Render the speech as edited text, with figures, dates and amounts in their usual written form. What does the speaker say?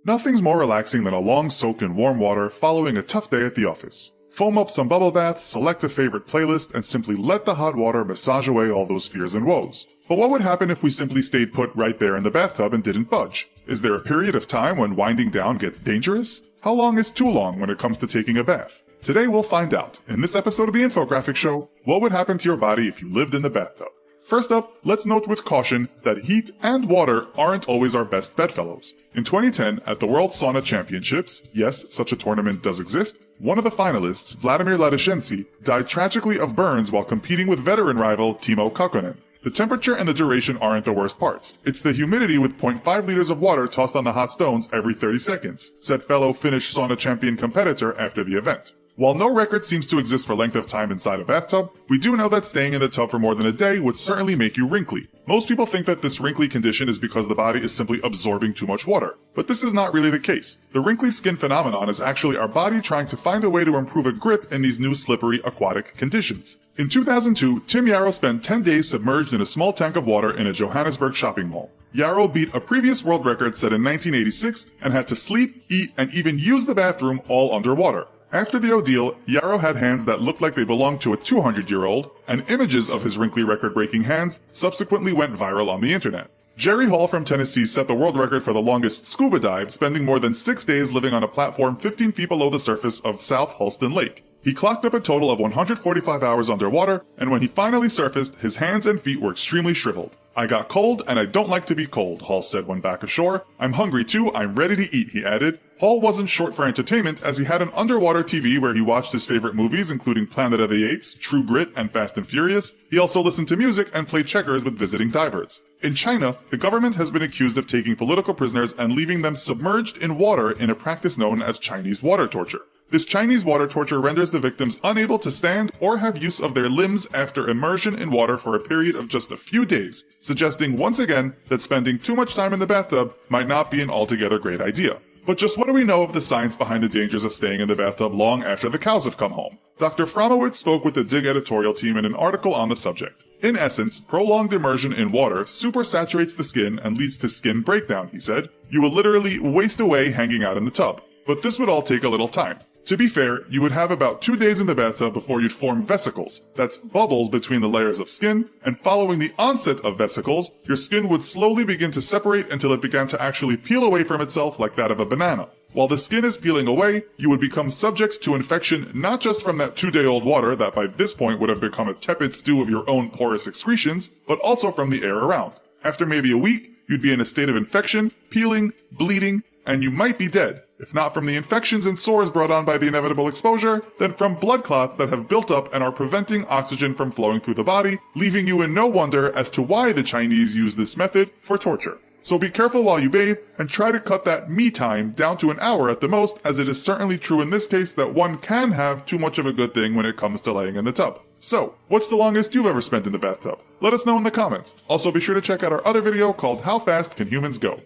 Nothing's more relaxing than a long soak in warm water following a tough day at the office. Foam up some bubble baths, select a favorite playlist, and simply let the hot water massage away all those fears and woes. But what would happen if we simply stayed put right there in the bathtub and didn't budge? Is there a period of time when winding down gets dangerous? How long is too long when it comes to taking a bath? Today we'll find out, in this episode of the Infographic Show, what would happen to your body if you lived in the bathtub. First up, let's note with caution that heat and water aren't always our best bedfellows. In 2010, at the World Sauna Championships, yes, such a tournament does exist, one of the finalists, Vladimir Ladyshentsy, died tragically of burns while competing with veteran rival Timo Kakkonen. The temperature and the duration aren't the worst parts. It's the humidity with 0.5 liters of water tossed on the hot stones every 30 seconds, said fellow Finnish sauna champion competitor after the event. While no record seems to exist for length of time inside a bathtub, we do know that staying in the tub for more than a day would certainly make you wrinkly. Most people think that this wrinkly condition is because the body is simply absorbing too much water. But this is not really the case. The wrinkly skin phenomenon is actually our body trying to find a way to improve a grip in these new slippery aquatic conditions. In 2002, Tim Yarrow spent 10 days submerged in a small tank of water in a Johannesburg shopping mall. Yarrow beat a previous world record set in 1986 and had to sleep, eat, and even use the bathroom all underwater. After the ordeal, Yarrow had hands that looked like they belonged to a 200-year-old, and images of his wrinkly record-breaking hands subsequently went viral on the internet. Jerry Hall from Tennessee set the world record for the longest scuba dive, spending more than 6 days living on a platform 15 feet below the surface of South Halston Lake. He clocked up a total of 145 hours underwater, and when he finally surfaced, his hands and feet were extremely shriveled. "I got cold, and I don't like to be cold," Hall said when back ashore. "I'm hungry too, I'm ready to eat," he added. Hall wasn't short for entertainment, as he had an underwater TV where he watched his favorite movies, including Planet of the Apes, True Grit, and Fast and Furious. He also listened to music and played checkers with visiting divers. In China, the government has been accused of taking political prisoners and leaving them submerged in water in a practice known as Chinese water torture. This Chinese water torture renders the victims unable to stand or have use of their limbs after immersion in water for a period of just a few days, suggesting once again that spending too much time in the bathtub might not be an altogether great idea. But just what do we know of the science behind the dangers of staying in the bathtub long after the cows have come home? Dr. Fromowitz spoke with the Dig editorial team in an article on the subject. In essence, prolonged immersion in water supersaturates the skin and leads to skin breakdown, he said. You will literally waste away hanging out in the tub. But this would all take a little time. To be fair, you would have about 2 days in the bathtub before you'd form vesicles, that's bubbles between the layers of skin, and following the onset of vesicles, your skin would slowly begin to separate until it began to actually peel away from itself like that of a banana. While the skin is peeling away, you would become subject to infection not just from that 2-day-old water that by this point would have become a tepid stew of your own porous excretions, but also from the air around. After maybe a week, you'd be in a state of infection, peeling, bleeding, and you might be dead. If not from the infections and sores brought on by the inevitable exposure, then from blood clots that have built up and are preventing oxygen from flowing through the body, leaving you in no wonder as to why the Chinese use this method for torture. So be careful while you bathe, and try to cut that me time down to an hour at the most, as it is certainly true in this case that one can have too much of a good thing when it comes to laying in the tub. So, what's the longest you've ever spent in the bathtub? Let us know in the comments. Also be sure to check out our other video called How Fast Can Humans Go?